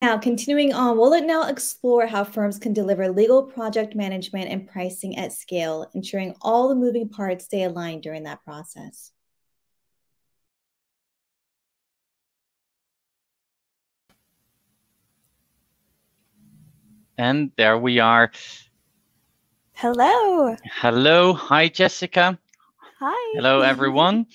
Now, continuing on, we'll now explore how firms can deliver legal project management and pricing at scale, ensuring all the moving parts stay aligned during that process. And there we are. Hello. Hello. Hi, Jessica. Hi. Hello, everyone.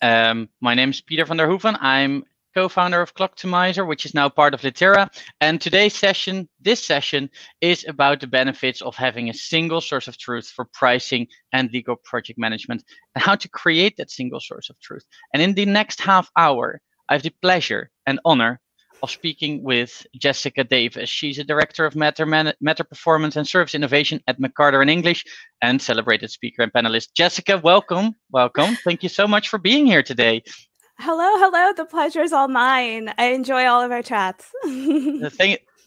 My name is Pieter van der Hoeven. I'm co-founder of Clocktimizer, which is now part of Litera. And this session is about the benefits of having a single source of truth for pricing and legal project management, and how to create that single source of truth. And in the next half hour, I have the pleasure and honor of speaking with Jessica Davis. She's a director of Matter Performance and Service Innovation at McCarter in English, and celebrated speaker and panelist. Jessica, welcome. Welcome. Thank you so much for being here today. Hello. The pleasure is all mine. I enjoy all of our chats.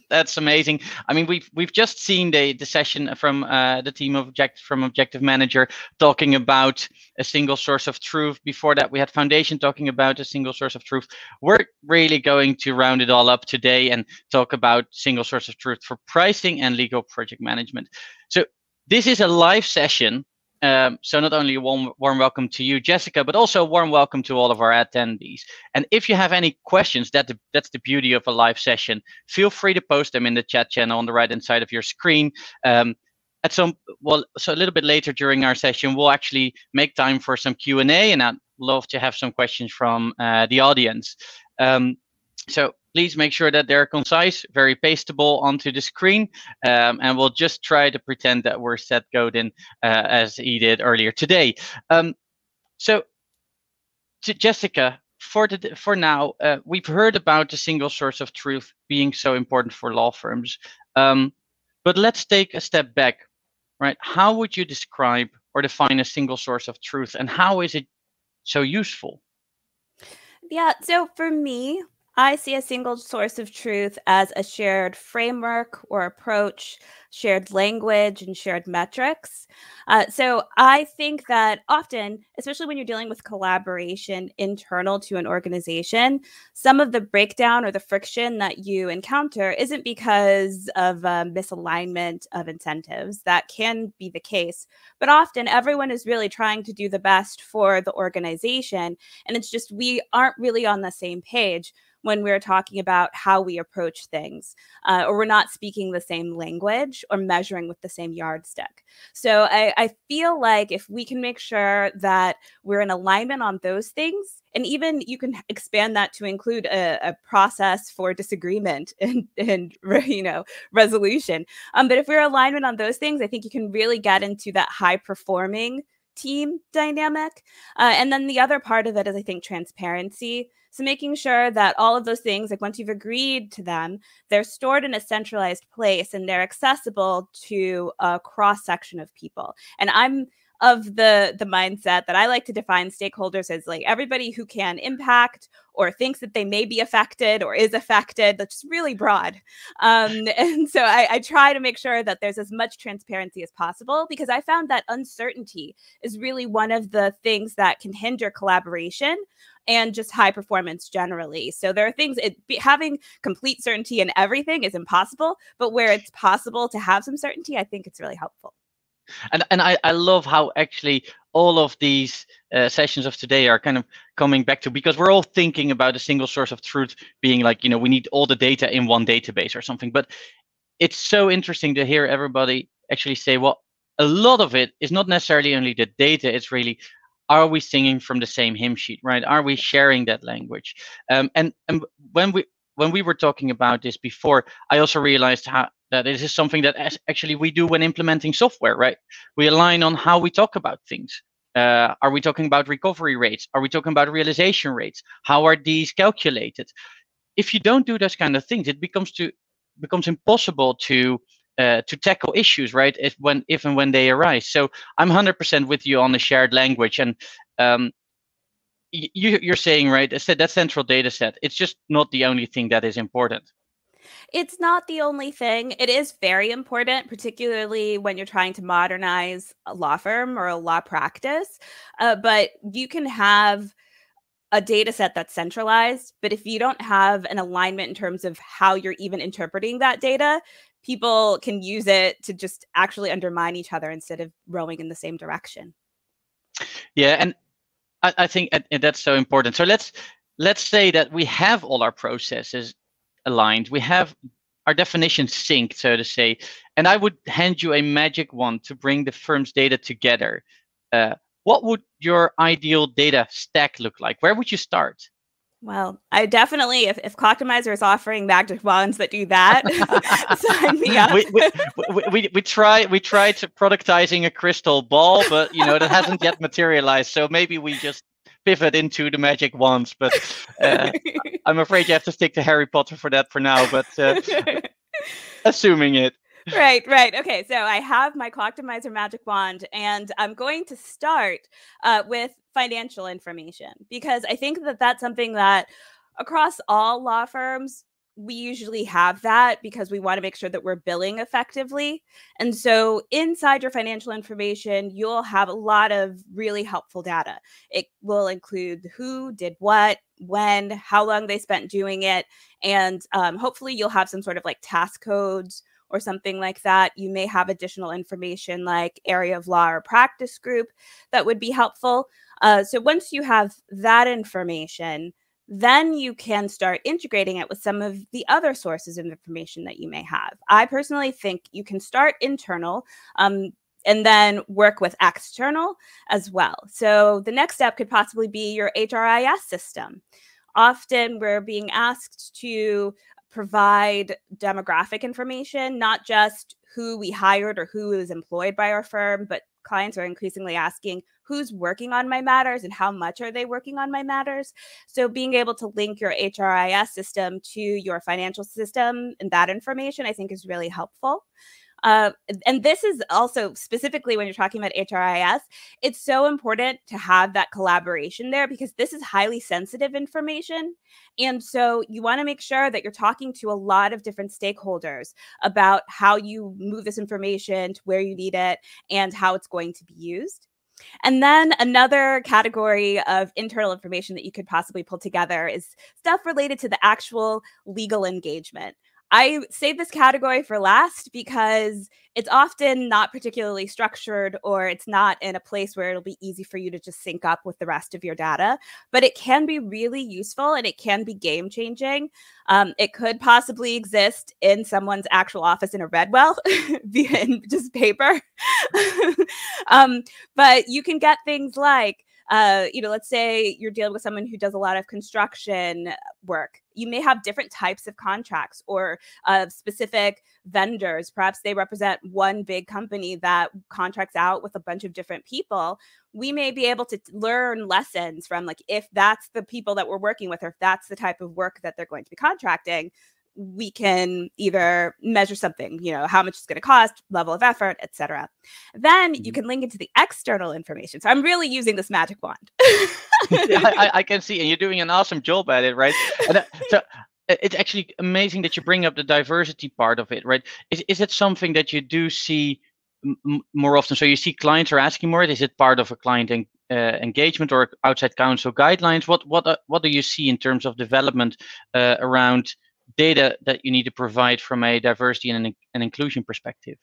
That's amazing. I mean, we've just seen the session from the team of Objective Manager talking about a single source of truth. Before that, we had Foundation talking about a single source of truth. We're really going to round it all up today and talk about single source of truth for pricing and legal project management. So this is a live session. So not only a warm welcome to you, Jessica, but also a warm welcome to all of our attendees. And if you have any questions, that's the beauty of a live session. Feel free to post them in the chat channel on the right-hand side of your screen. So a little bit later during our session, we'll actually make time for some Q&A, and I'd love to have some questions from the audience. So please make sure that they're concise, very pastable onto the screen, and we'll just try to pretend that we're Seth Godin as he did earlier today. So, Jessica, for now, we've heard about the single source of truth being so important for law firms, but let's take a step back, right? How would you describe or define a single source of truth, and how is it so useful? Yeah, so for me, I see a single source of truth as a shared framework or approach, shared language, and shared metrics. So I think that often, especially when you're dealing with collaboration internal to an organization, some of the breakdown or the friction that you encounter isn't because of misalignment of incentives. That can be the case, but often everyone is really trying to do the best for the organization, and it's just we aren't really on the same page when we're talking about how we approach things, or we're not speaking the same language or measuring with the same yardstick. So I feel like if we can make sure that we're in alignment on those things, and even you can expand that to include a process for disagreement and resolution. But if we're alignment on those things, I think you can really get into that high performing team dynamic. And then the other part of it is, I think, transparency. So making sure that all of those things, like once you've agreed to them, they're stored in a centralized place and they're accessible to a cross section of people. And I'm of the mindset that I like to define stakeholders as like everybody who can impact or thinks that they may be affected or is affected. That's really broad. And so I try to make sure that there's as much transparency as possible, because I found that uncertainty is really one of the things that can hinder collaboration and just high performance generally. So there are things, having complete certainty in everything is impossible, but where it's possible to have some certainty, I think it's really helpful. And I love how actually all of these sessions of today are kind of coming back to, because we're all thinking about a single source of truth being like, we need all the data in one database or something. But it's so interesting to hear everybody actually say, well, a lot of it is not necessarily only the data, it's really, are we singing from the same hymn sheet, right? Are we sharing that language? And when we were talking about this before, I also realized that this is something that actually we do when implementing software, right? We align on how we talk about things. Are we talking about recovery rates? Are we talking about realization rates? How are these calculated? If you don't do those kind of things, it becomes impossible to tackle issues, right? If and when they arise. So I'm 100% with you on the shared language, and you're saying, right, that central data set, it's just not the only thing that is important. It's not the only thing. It is very important, particularly when you're trying to modernize a law firm or a law practice. But you can have a data set that's centralized, but if you don't have an alignment in terms of how you're even interpreting that data, people can use it to just actually undermine each other instead of rowing in the same direction. Yeah, and I think that's so important. So let's say that we have all our processes aligned. We have our definitions synced, so to say, and I would hand you a magic wand to bring the firm's data together. What would your ideal data stack look like? Where would you start? Well, I definitely, if Clocktimizer is offering magic wands that do that, sign me up. We tried productizing a crystal ball, but that hasn't yet materialized. So maybe we just pivot into the magic wands. But I'm afraid you have to stick to Harry Potter for that for now. But assuming it. Right. Okay, so I have my Clocktimizer magic wand, and I'm going to start with financial information, because I think that that's something that across all law firms, we usually have that because we want to make sure that we're billing effectively. And so inside your financial information, you'll have a lot of really helpful data. It will include who did what, when, how long they spent doing it, and hopefully you'll have some sort of like task codes or something like that. You may have additional information like area of law or practice group that would be helpful. So once you have that information, then you can start integrating it with some of the other sources of information that you may have. I personally think you can start internal and then work with external as well. So the next step could possibly be your HRIS system. Often we're being asked to provide demographic information, not just who we hired or who is employed by our firm, but clients are increasingly asking who's working on my matters and how much are they working on my matters. So being able to link your HRIS system to your financial system and that information, I think, is really helpful. And this is also specifically when you're talking about HRIS, it's so important to have that collaboration there because this is highly sensitive information. And so you want to make sure that you're talking to a lot of different stakeholders about how you move this information to where you need it and how it's going to be used. And then another category of internal information that you could possibly pull together is stuff related to the actual legal engagement. I save this category for last because it's often not particularly structured, or it's not in a place where it'll be easy for you to just sync up with the rest of your data. But it can be really useful and it can be game changing. It could possibly exist in someone's actual office in a Redwell, in just paper. But you can get things like, let's say you're dealing with someone who does a lot of construction work. You may have different types of contracts or specific vendors. Perhaps they represent one big company that contracts out with a bunch of different people. We may be able to learn lessons from, like, if that's the people that we're working with, or if that's the type of work that they're going to be contracting, we can either measure something, how much it's going to cost, level of effort, etc. Then you can link it to the external information. So I'm really using this magic wand. I can see, and you're doing an awesome job at it, right? And so it's actually amazing that you bring up the diversity part of it, right? Is it something that you do see more often? So you see clients are asking more. Is it part of a client engagement or outside counsel guidelines? What do you see in terms of development around data that you need to provide from a diversity and an inclusion perspective?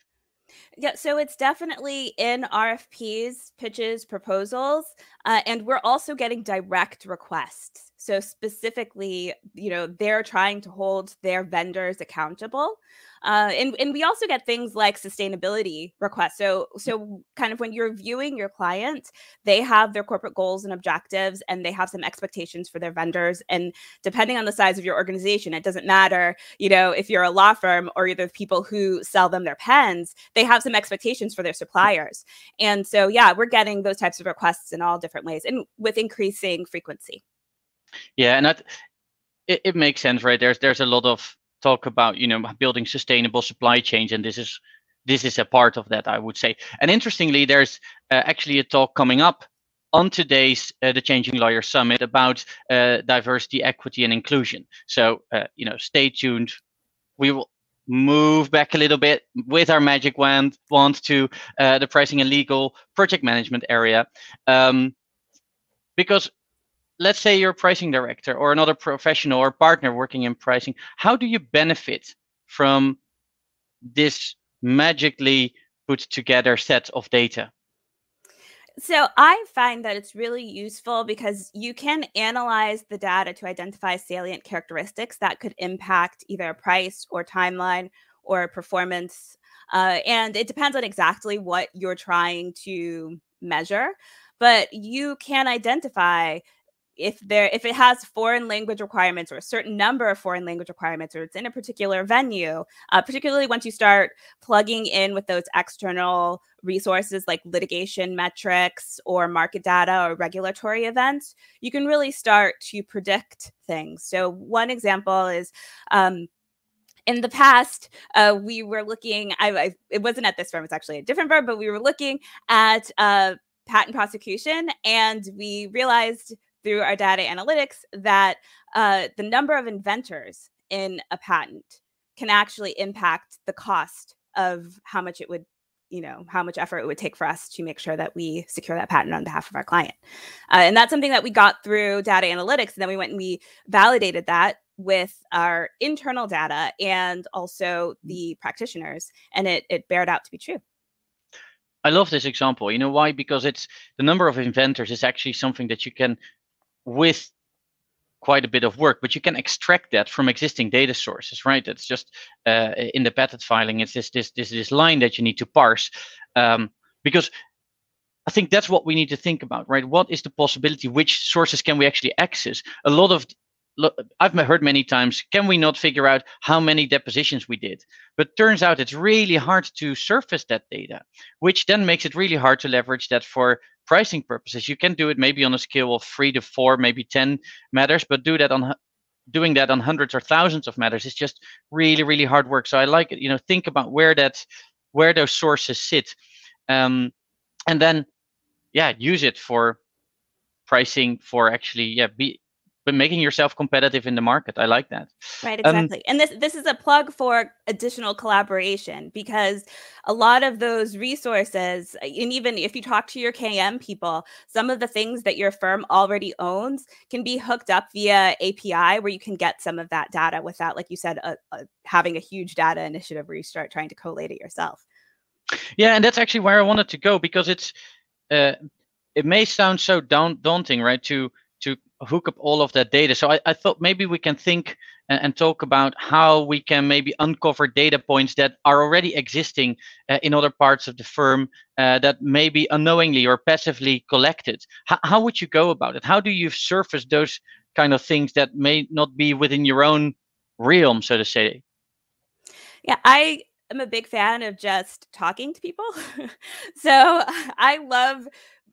Yeah, so it's definitely in RFPs, pitches, proposals, and we're also getting direct requests. So specifically, they're trying to hold their vendors accountable. And we also get things like sustainability requests. So kind of when you're viewing your client, they have their corporate goals and objectives, and they have some expectations for their vendors. And depending on the size of your organization, it doesn't matter, if you're a law firm or you're the people who sell them their pens, they have some expectations for their suppliers. And so, yeah, we're getting those types of requests in all different ways and with increasing frequency. Yeah, and it makes sense, right? There's a lot of talk about building sustainable supply chains, and this is a part of that, I would say. And interestingly, there's actually a talk coming up on today's the Changing Lawyer Summit about diversity, equity, and inclusion. So stay tuned. We will move back a little bit with our magic wand to the pricing and legal project management area, because let's say you're a pricing director or another professional or partner working in pricing. How do you benefit from this magically put together set of data? So I find that it's really useful because you can analyze the data to identify salient characteristics that could impact either price or timeline or performance. And it depends on exactly what you're trying to measure. But you can identify if it has foreign language requirements or a certain number of foreign language requirements, or it's in a particular venue, particularly once you start plugging in with those external resources like litigation metrics or market data or regulatory events, you can really start to predict things. So one example is in the past, we were looking, it wasn't at this firm, it's actually a different firm, but we were looking at patent prosecution, and we realized through our data analytics that the number of inventors in a patent can actually impact the cost of how much it would, how much effort it would take for us to make sure that we secure that patent on behalf of our client. And that's something that we got through data analytics. And then we went and we validated that with our internal data and also the practitioners. And it bared out to be true. I love this example. You know why? Because it's the number of inventors is actually something that you can, with quite a bit of work, but you can extract that from existing data sources, right? It's just in the patent filing, it's this line that you need to parse, because I think that's what we need to think about, right? What is the possibility? Which sources can we actually access? I've heard many times, can we not figure out how many depositions we did? But turns out it's really hard to surface that data, which then makes it really hard to leverage that for pricing purposes. You can do it maybe on a scale of 3 to 4, maybe 10 matters, but doing that on hundreds or thousands of matters is just really, really hard work. So I like it, think about where those sources sit, and then, use it for pricing, for actually, but making yourself competitive in the market. I like that. Right, exactly. And this is a plug for additional collaboration, because a lot of those resources, and even if you talk to your KM people, some of the things that your firm already owns can be hooked up via API, where you can get some of that data without, like you said, having a huge data initiative where you start trying to collate it yourself. Yeah, and that's actually where I wanted to go, because it may sound so daunting, right, to hook up all of that data. So I thought maybe we can think and talk about how we can maybe uncover data points that are already existing in other parts of the firm that may be unknowingly or passively collected. How would you go about it? How do you surface those kind of things that may not be within your own realm, so to say? Yeah, I am a big fan of just talking to people. So I love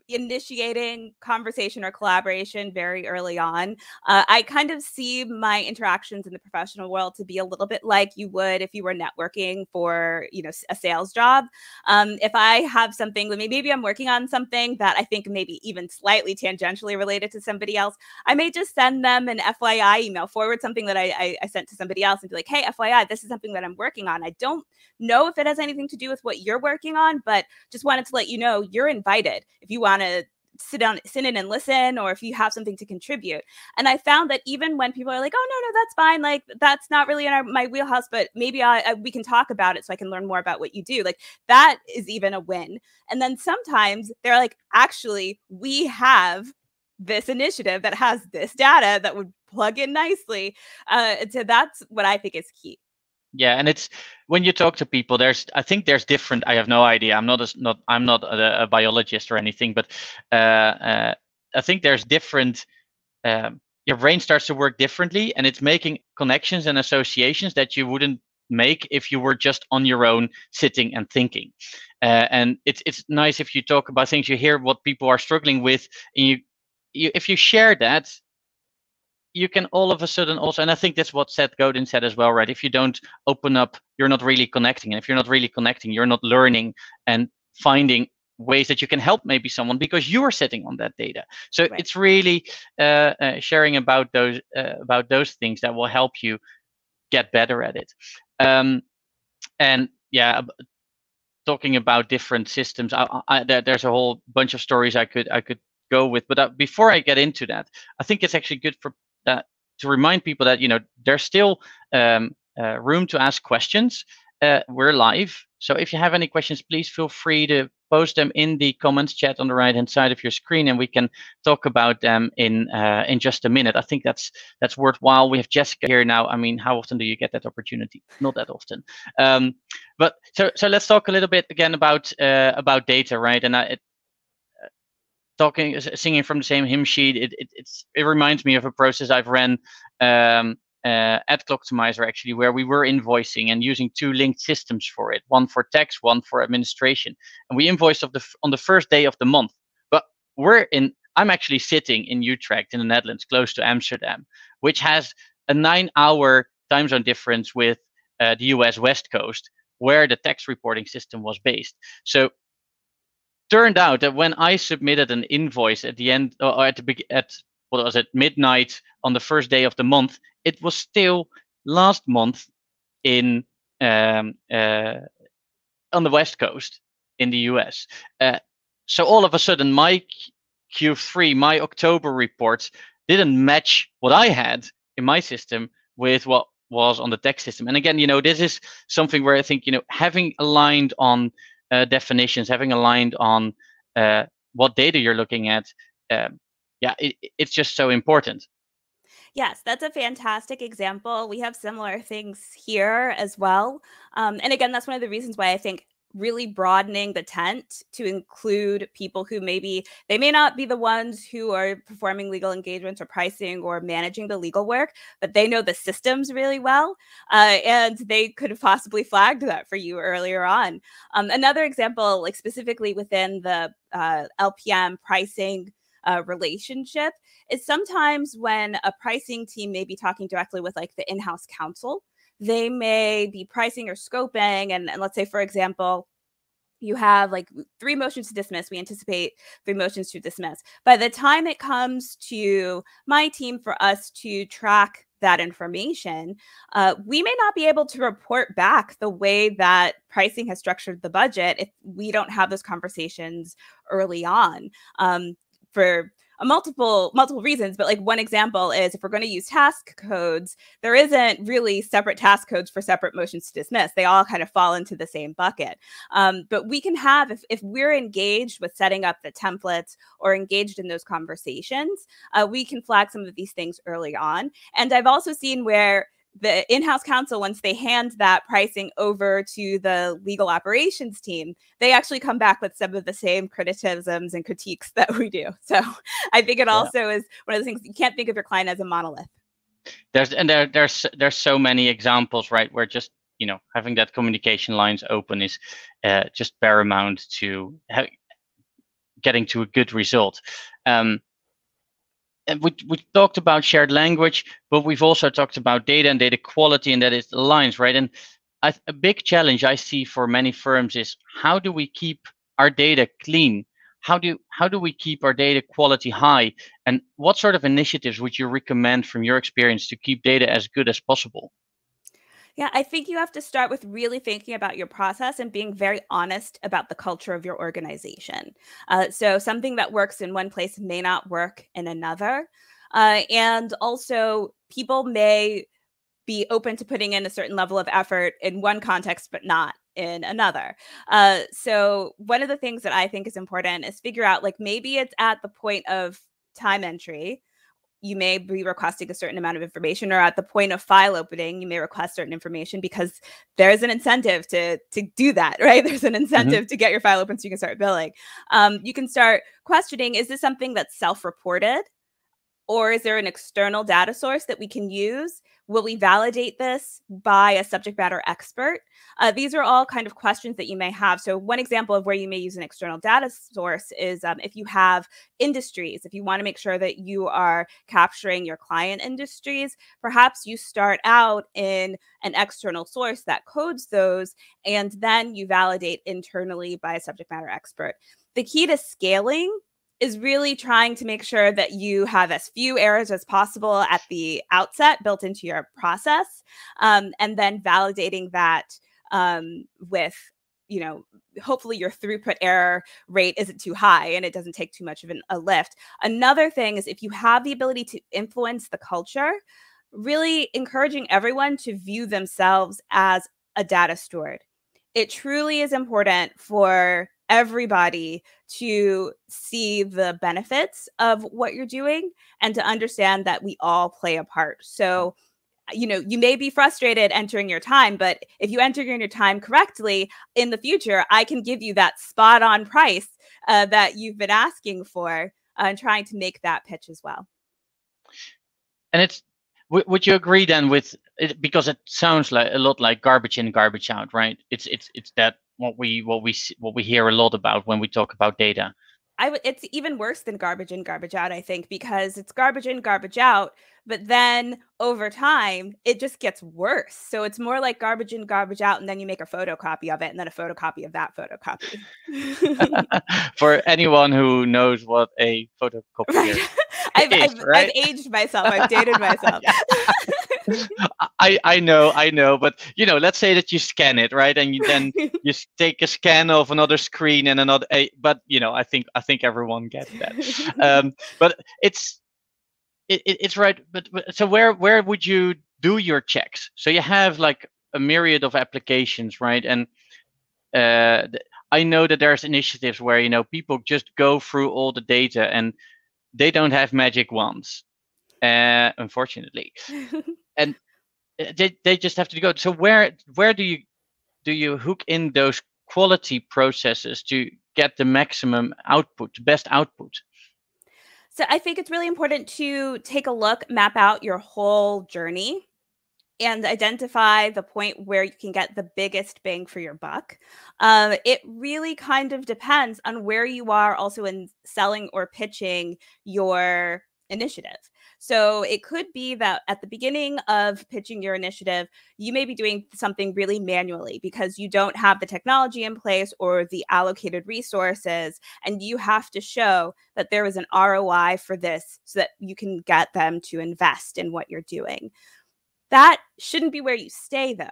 initiating conversation or collaboration very early on. I kind of see my interactions in the professional world to be a little bit like you would if you were networking for, a sales job. If I have something, maybe I'm working on something that I think maybe even slightly tangentially related to somebody else, I may just send them an FYI email, forward something that I sent to somebody else and be like, hey, FYI, this is something that I'm working on. I don't know if it has anything to do with what you're working on, but just wanted to let you know you're invited if you want to sit in and listen, or if you have something to contribute. And I found that even when people are like, oh, no, that's fine, like that's not really in my wheelhouse, but maybe we can talk about it so I can learn more about what you do, like that is even a win. And then sometimes they're like, actually, we have this initiative that has this data that would plug in nicely. So that's what I think is key. Yeah, and it's when you talk to people, I think there's different. I have no idea. I'm not a biologist or anything, but I think there's different. Your brain starts to work differently, and it's making connections and associations that you wouldn't make if you were just on your own sitting and thinking. And it's nice if you talk about things, you hear what people are struggling with, and if you share that, you can all of a sudden also, and I think that's what Seth Godin said as well, right? If you don't open up, you're not really connecting. And if you're not really connecting, you're not learning and finding ways that you can help maybe someone because you are sitting on that data. So right. It's really sharing about those things that will help you get better at it. And yeah, talking about different systems, there's a whole bunch of stories I could go with. But before I get into that, I think it's actually good for that to remind people that there's still room to ask questions. We're live, so if you have any questions, please feel free to post them in the comments chat on the right hand side of your screen, and we can talk about them in just a minute. I think that's worthwhile. We have Jessica here now. I mean, how often do you get that opportunity? Not that often. But so let's talk a little bit again about data, right? And singing from the same hymn sheet, it reminds me of a process I've ran at Clocktimizer, actually, where we were invoicing and using two linked systems for it, one for tax, one for administration. And we invoiced on the first day of the month. But I'm actually sitting in Utrecht in the Netherlands, close to Amsterdam, which has a 9-hour time zone difference with the US West Coast, where the tax reporting system was based. So turned out that when I submitted an invoice at the end, or at what was it, midnight on the first day of the month, it was still last month on the West Coast in the US. So all of a sudden, my Q3, my October reports didn't match what I had in my system with what was on the tax system. And again, this is something where I think, having aligned on definitions, having aligned on what data you're looking at, it's just so important. Yes, that's a fantastic example. We have similar things here as well. And again, that's one of the reasons why I think really broadening the tent to include people who they may not be the ones who are performing legal engagements or pricing or managing the legal work, but they know the systems really well. And they could have possibly flagged that for you earlier on. Another example, like specifically within the LPM pricing relationship, is sometimes when a pricing team may be talking directly with like the in-house counsel, they may be pricing or scoping. And let's say, for example, you have like 3 motions to dismiss. We anticipate 3 motions to dismiss. By the time it comes to my team for us to track that information, we may not be able to report back the way that pricing has structured the budget if we don't have those conversations early on. For multiple reasons, but like one example is if we're going to use task codes, there isn't really separate task codes for separate motions to dismiss. They all kind of fall into the same bucket. But we can have, if we're engaged with setting up the templates or engaged in those conversations, we can flag some of these things early on. And I've also seen where the in-house counsel, once they hand that pricing over to the legal operations team, they actually come back with some of the same criticisms and critiques that we do. So I think it also is one of the things, you can't think of your client as a monolith. There's so many examples, right, where just having that communication lines open is just paramount to getting to a good result. And we talked about shared language, but we've also talked about data and data quality, and that is the lines, right? And a big challenge I see for many firms is, how do we keep our data clean? How do we keep our data quality high? And what sort of initiatives would you recommend from your experience to keep data as good as possible? Yeah, I think you have to start with really thinking about your process and being very honest about the culture of your organization. So something that works in one place may not work in another. And also, people may be open to putting in a certain level of effort in one context, but not in another. So one of the things that I think is important is figure out, like, maybe it's at the point of time entry, you may be requesting a certain amount of information, or at the point of file opening, you may request certain information because there's an incentive to do that, right? There's an incentive to get your file open so you can start billing. You can start questioning, is this something that's self-reported? Or is there an external data source that we can use? Will we validate this by a subject matter expert? These are all kind of questions that you may have. So one example of where you may use an external data source is if you have industries, if you want to make sure that you are capturing your client industries, perhaps you start out in an external source that codes those, and then you validate internally by a subject matter expert. The key to scaling is really trying to make sure that you have as few errors as possible at the outset built into your process, and then validating that with hopefully your throughput error rate isn't too high and it doesn't take too much of a lift. Another thing is if you have the ability to influence the culture, really encouraging everyone to view themselves as a data steward. It truly is important for everybody to see the benefits of what you're doing and to understand that we all play a part. So, you may be frustrated entering your time, but if you enter your time correctly in the future, I can give you that spot on price that you've been asking for, and trying to make that pitch as well. And would you agree then with it, because it sounds like a lot like garbage in, garbage out, right? It's that what we hear a lot about when we talk about data. It's even worse than garbage in, garbage out, I think, because it's garbage in, garbage out, but then over time, it just gets worse. So it's more like garbage in, garbage out, and then you make a photocopy of it, and then a photocopy of that photocopy. For anyone who knows what a photocopier I've aged myself. I've dated myself. I know, but let's say that you scan it, right, and then you take a scan of another screen and another. But I think everyone gets that. But it's right. But so where would you do your checks? So you have like a myriad of applications, right? And I know that there's initiatives where people just go through all the data and they don't have magic wands, unfortunately. And they just have to go. So where do you hook in those quality processes to get the maximum output, the best output? So I think it's really important to take a look, map out your whole journey, and identify the point where you can get the biggest bang for your buck. It really kind of depends on where you are also in selling or pitching your initiative. So it could be that at the beginning of pitching your initiative, you may be doing something really manually because you don't have the technology in place or the allocated resources, and you have to show that there is an ROI for this so that you can get them to invest in what you're doing. That shouldn't be where you stay, though.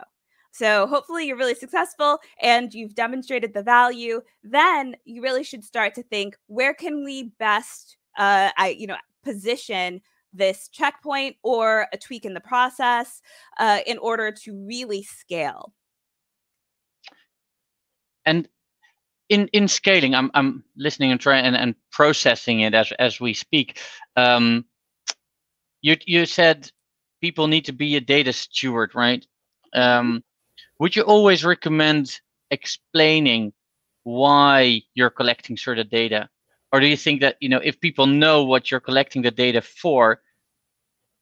So hopefully you're really successful and you've demonstrated the value. Then you really should start to think, where can we best position this checkpoint or a tweak in the process in order to really scale. And in scaling, I'm listening and trying and processing it as we speak. You said people need to be a data steward, right? Would you always recommend explaining why you're collecting certain data? Or do you think that, if people know what you're collecting the data for,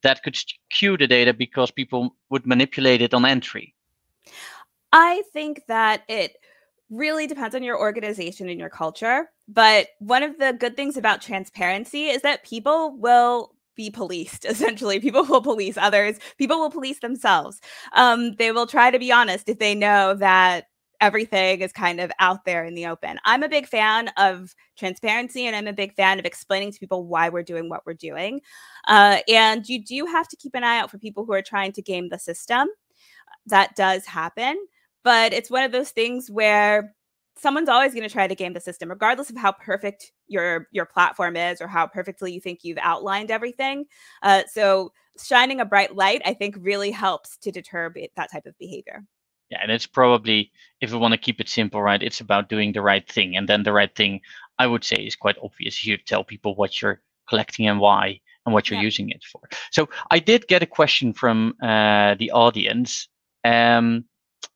that could skew the data because people would manipulate it on entry? I think that it really depends on your organization and your culture. But one of the good things about transparency is that people will be policed. Essentially, people will police others. People will police themselves. They will try to be honest if they know that everything is kind of out there in the open. I'm a big fan of transparency, and I'm a big fan of explaining to people why we're doing what we're doing. And you do have to keep an eye out for people who are trying to game the system. That does happen, but it's one of those things where someone's always going to try to game the system, regardless of how perfect your platform is or how perfectly you think you've outlined everything. So shining a bright light, I think, really helps to deter that type of behavior. Yeah, and it's probably, if we want to keep it simple, right, it's about doing the right thing. And then the right thing, I would say, is quite obvious. You tell people what you're collecting and why and what you're using it for. So I did get a question from the audience. And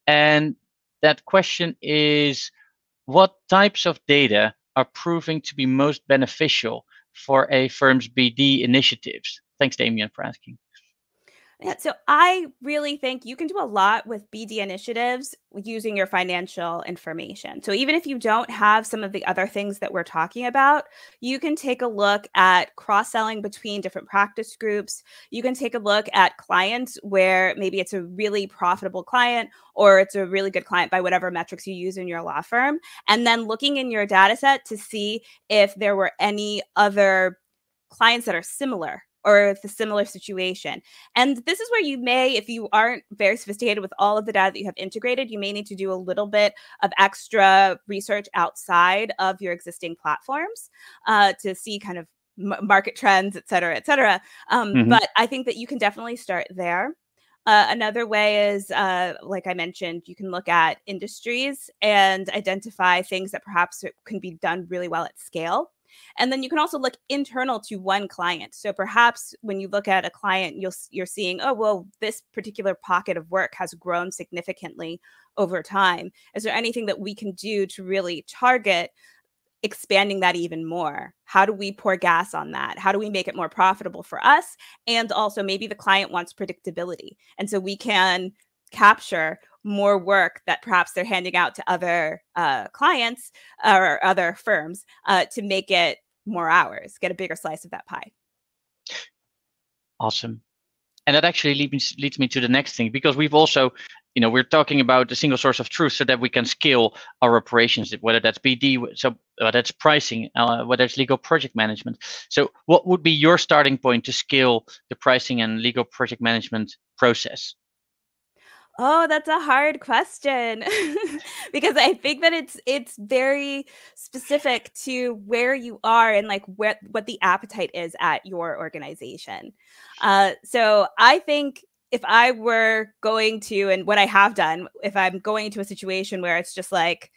that question is, what types of data are proving to be most beneficial for a firm's BD initiatives? Thanks, Damien, for asking. Yeah, so I really think you can do a lot with BD initiatives using your financial information. So even if you don't have some of the other things that we're talking about, you can take a look at cross-selling between different practice groups. You can take a look at clients where maybe it's a really profitable client or it's a really good client by whatever metrics you use in your law firm. And then looking in your data set to see if there were any other clients that are similar or the similar situation. And this is where you may, if you aren't very sophisticated with all of the data that you have integrated, you may need to do a little bit of extra research outside of your existing platforms to see kind of market trends, et cetera, et cetera. But I think that you can definitely start there. Another way is, like I mentioned, you can look at industries and identify things that perhaps can be done really well at scale. And then you can also look internal to one client. So perhaps when you look at a client, you're seeing, oh, well, this particular pocket of work has grown significantly over time. Is there anything that we can do to really target expanding that even more? How do we pour gas on that? How do we make it more profitable for us? And also maybe the client wants predictability. And so we can capture more work that perhaps they're handing out to other clients or other firms to make it more ours, get a bigger slice of that pie. Awesome. And that actually leads me to the next thing, because we've also, we're talking about a single source of truth so that we can scale our operations, whether that's BD, so that's pricing, whether it's legal project management. So what would be your starting point to scale the pricing and legal project management process? Oh, that's a hard question because I think that it's very specific to where you are and like what the appetite is at your organization. So I think if I were going to, and what I have done, if I'm going to a situation where it's just like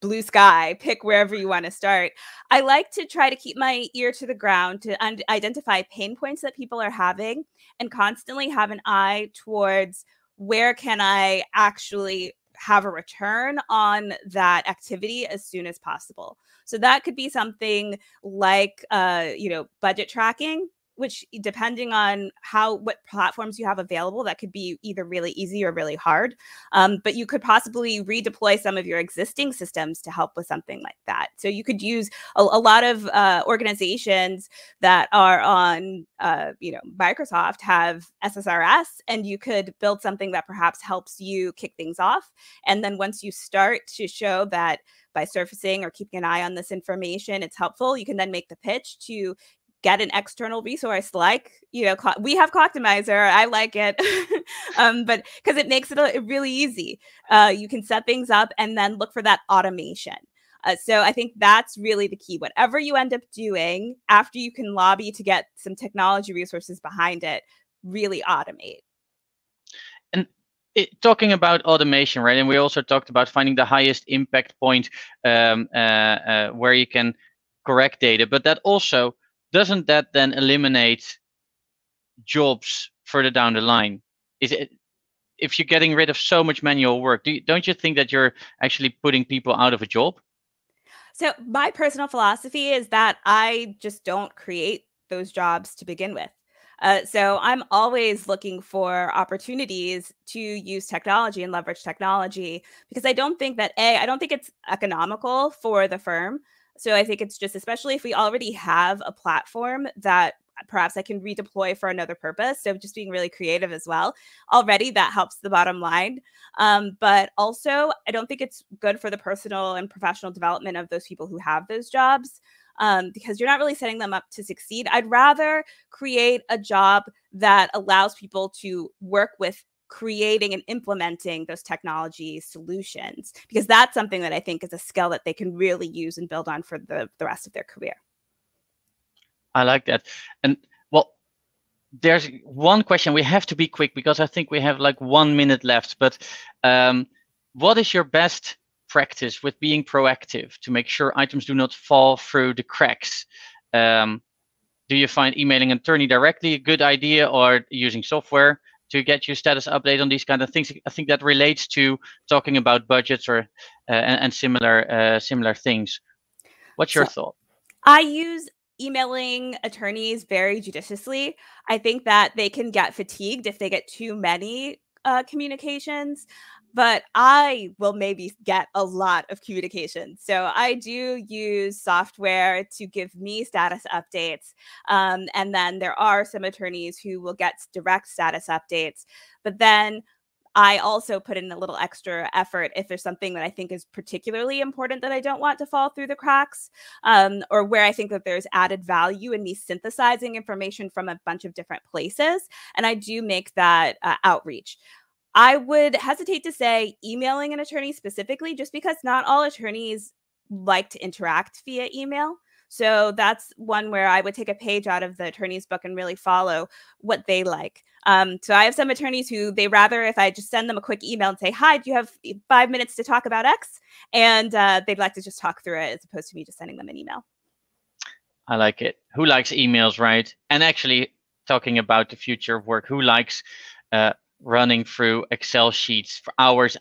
blue sky, pick wherever you want to start, I like to try to keep my ear to the ground to identify pain points that people are having and constantly have an eye towards where can I actually have a return on that activity as soon as possible. So that could be something like, budget tracking, which depending on what platforms you have available, that could be either really easy or really hard. But you could possibly redeploy some of your existing systems to help with something like that. So you could use a lot of organizations that are on, Microsoft have SSRS, and you could build something that perhaps helps you kick things off. And then once you start to show that by surfacing or keeping an eye on this information, it's helpful, you can then make the pitch to get an external resource like, we have Clocktimizer. I like it, but because it makes it really easy. You can set things up and then look for that automation. So I think that's really the key. Whatever you end up doing after you can lobby to get some technology resources behind it, really automate. And talking about automation, right? And we also talked about finding the highest impact point where you can correct data, but that also, doesn't that then eliminate jobs further down the line? If you're getting rid of so much manual work, don't you think that you're actually putting people out of a job? So my personal philosophy is that I just don't create those jobs to begin with. So I'm always looking for opportunities to use technology and leverage technology, because I don't think that I don't think it's economical for the firm. So I think it's just, especially if we already have a platform that perhaps I can redeploy for another purpose. So just being really creative as well. Already that helps the bottom line. But also, I don't think it's good for the personal and professional development of those people who have those jobs, because you're not really setting them up to succeed. I'd rather create a job that allows people to work with creating and implementing those technology solutions, because that's something that I think is a skill that they can really use and build on for the rest of their career. I like that. And well, there's one question. We have to be quick because I think we have like 1 minute left. But what is your best practice with being proactive to make sure items do not fall through the cracks? Do you find emailing an attorney directly a good idea, or using software to get you status update on these kind of things? I think that relates to talking about budgets or and similar things. What's your thought? I use emailing attorneys very judiciously. I think that they can get fatigued if they get too many communications, but I will maybe get a lot of communications. So I do use software to give me status updates. And then there are some attorneys who will get direct status updates. But then I also put in a little extra effort if there's something that I think is particularly important that I don't want to fall through the cracks, or where I think that there's added value in me synthesizing information from a bunch of different places. And I do make that outreach. I would hesitate to say emailing an attorney specifically, just because not all attorneys like to interact via email. So that's one where I would take a page out of the attorney's book and really follow what they like. So I have some attorneys who they rather if I just send them a quick email and say, hi, do you have 5 minutes to talk about X? And they'd like to just talk through it as opposed to me just sending them an email. I like it. Who likes emails, right? And actually, talking about the future of work, who likes running through Excel sheets for hours,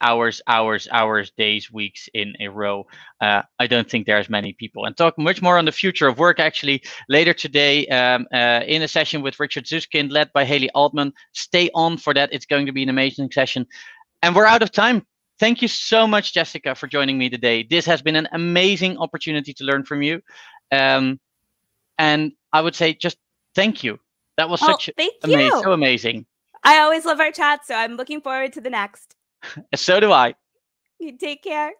days, weeks in a row? I don't think there's many people. And talk much more on the future of work actually later today in a session with Richard Zuskind led by Haley Altman. Stay on for that. It's going to be an amazing session. And we're out of time. Thank you so much, Jessica, for joining me today. This has been an amazing opportunity to learn from you. And I would say just thank you. That was so amazing. I always love our chat, so I'm looking forward to the next. So do I. You take care.